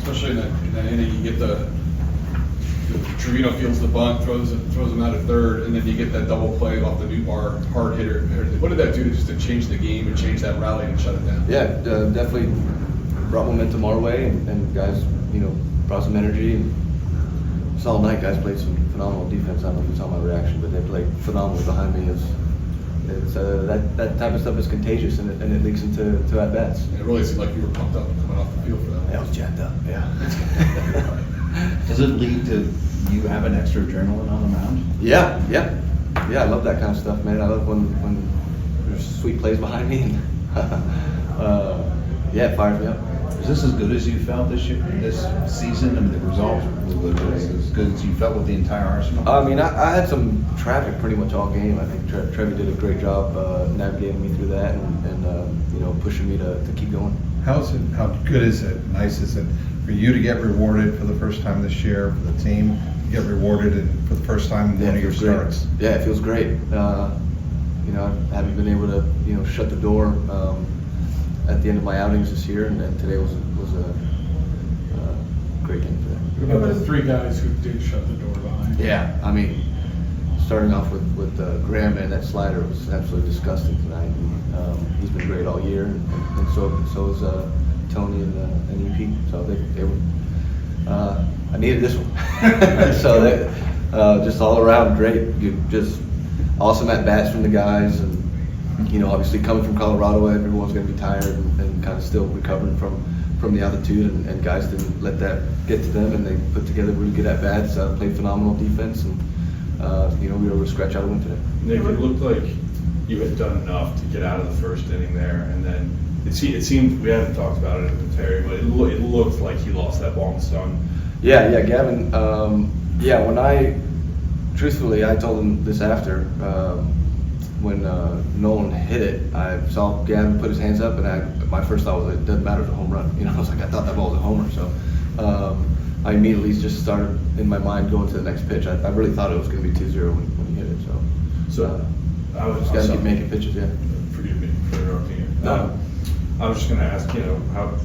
especially in that inning, you get the Trevino fields the bunt, throws him out at third, and then you get that double play off the new bar hard hitter. What did that do just to change the game and change that rally and shut it down? Yeah, definitely brought momentum our way, and guys, brought some energy. And all night, guys played some phenomenal defense. I don't know if you saw my reaction, but they played phenomenally behind me. That type of stuff is contagious, and it leaks into at bats. And it really seemed like you were pumped up coming off the field for that. I was jacked up. Yeah. Does it lead to you having extra adrenaline on the mound? Yeah. I love that kind of stuff, man. I love when there's sweet plays behind me, and it fires me up. Is this as good as you felt this season? I mean, the results were as good as you felt with the entire Arsenal? I mean, I had some traffic pretty much all game. I think Trevi did a great job navigating me through that and pushing me to keep going. How good is it, nice is it for you to get rewarded for the first time this year, for the team to get rewarded for the first time in one of your starts? Yeah, it feels great. I haven't been able to, shut the door at the end of my outings this year, and today was a great game for them. What about the three guys who did shut the door behind you? Yeah, I mean, starting off with Graham, man, that slider was absolutely disgusting tonight. And, he's been great all year, and so is Tony and EP. So they were. I needed this one, so they just all around great. Just awesome at bats from the guys, and obviously coming from Colorado, everyone's going to be tired and kind of still recovering from the altitude, and guys didn't let that get to them, and they put together really good at bats, played phenomenal defense, and we were able to scratch out a win today. Nick, it looked like you had done enough to get out of the first inning there, and then it seemed we haven't talked about it with Terry, but it looked like he lost that ball in the sun. Yeah, Gavin. Truthfully, I told him this after. When Nolan hit it, I saw Gavin put his hands up, and my first thought was, it doesn't matter if it's a home run. I was like, I thought that ball was a homer. So I immediately just started in my mind going to the next pitch. I really thought it was going to be 2-0 when he hit it. So I was just got to keep making pitches. Yeah. Forgive me for interrupting you. No. I was just going to ask, how,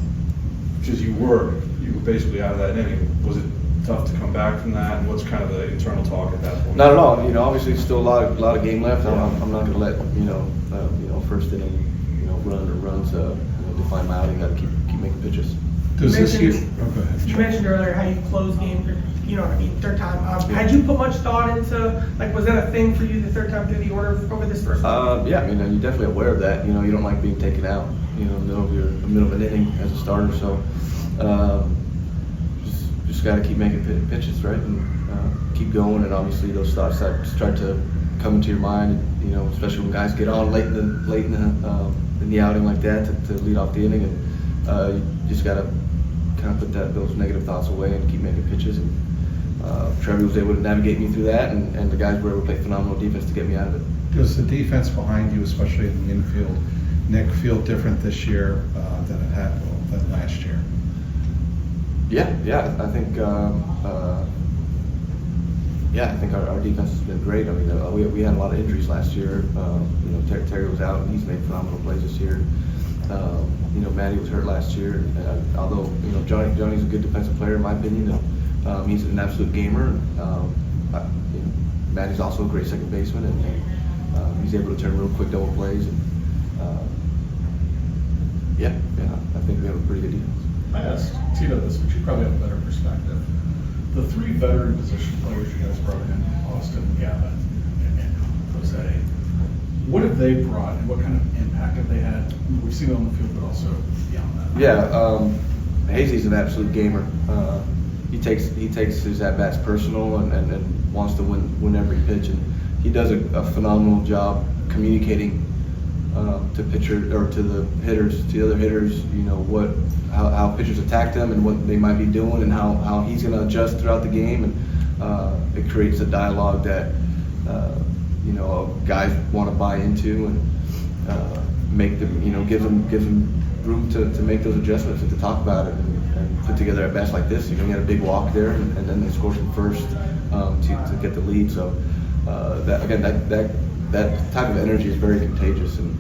because you were basically out of that inning. Was it tough to come back from that, and what's kind of the internal talk at that point? Not at all. Obviously still a lot of game left. Yeah. I'm not going to let first inning run or runs define my outing. Got to keep making pitches. Does this year? Oh, go ahead. You mentioned earlier how you close games, third time. Had you put much thought into, was that a thing for you the third time through the order over this first one? Yeah, you're definitely aware of that. You don't like being taken out, in the middle of an inning as a starter. So just got to keep making pitches, right, and keep going. And obviously those thoughts that start to come into your mind, especially when guys get on late in the outing like that to lead off the inning, and you just got to kind of put those negative thoughts away and keep making pitches. And Trevor was able to navigate me through that, and the guys were able to play phenomenal defense to get me out of it. Does the defense behind you, especially in the infield, Nick, feel different this year than it had than last year? Yeah. I think our defense has been great. We had a lot of injuries last year. Terry was out, and he's made phenomenal plays this year. Matty was hurt last year, and although Johnny's a good defensive player in my opinion, he's an absolute gamer. Matty's also a great second baseman, and he's able to turn real quick double plays. And I think we have a pretty good defense. I asked Tito this, but you probably have a better perspective. The three veteran position players you guys brought in, Austin, Gavin, and Jose, what have they brought, and what kind of impact have they had? We've seen it on the field, but also beyond that. Yeah, Hazy's an absolute gamer. He takes his at bats personal and wants to win every pitch, and he does a phenomenal job communicating to pitcher or to the hitters, to the other hitters. How pitchers attack them and what they might be doing, and how he's going to adjust throughout the game, and it creates a dialogue that guys want to buy into, and make them give them room to make those adjustments and to talk about it and put together at bats like this. You had a big walk there, and then they scored from first to get the lead. So that type of energy is very contagious, and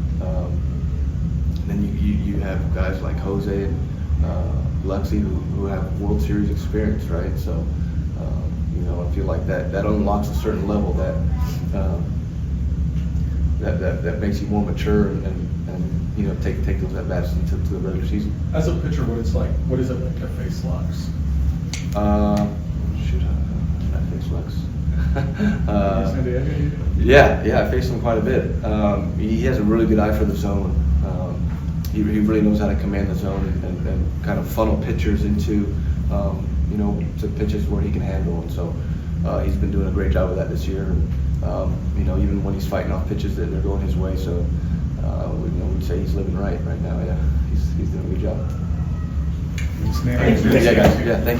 then you have guys like Jose and Lexi, who have World Series experience, right? So, you know, I feel like that unlocks a certain level that makes you more mature and you know, take those at bats into the regular season. As a pitcher, what is it like to face Lex? Shoot, I face Lex. San Diego? Yeah, I faced him quite a bit. He has a really good eye for the zone. He really knows how to command the zone and kind of funnel pitchers into, you know, to pitches where he can handle. And so he's been doing a great job of that this year. And, you know, even when he's fighting off pitches, they're going his way. So we'd say he's living right now. Yeah, he's doing a good job. Thank you. Yeah, guys. Yeah, thank you.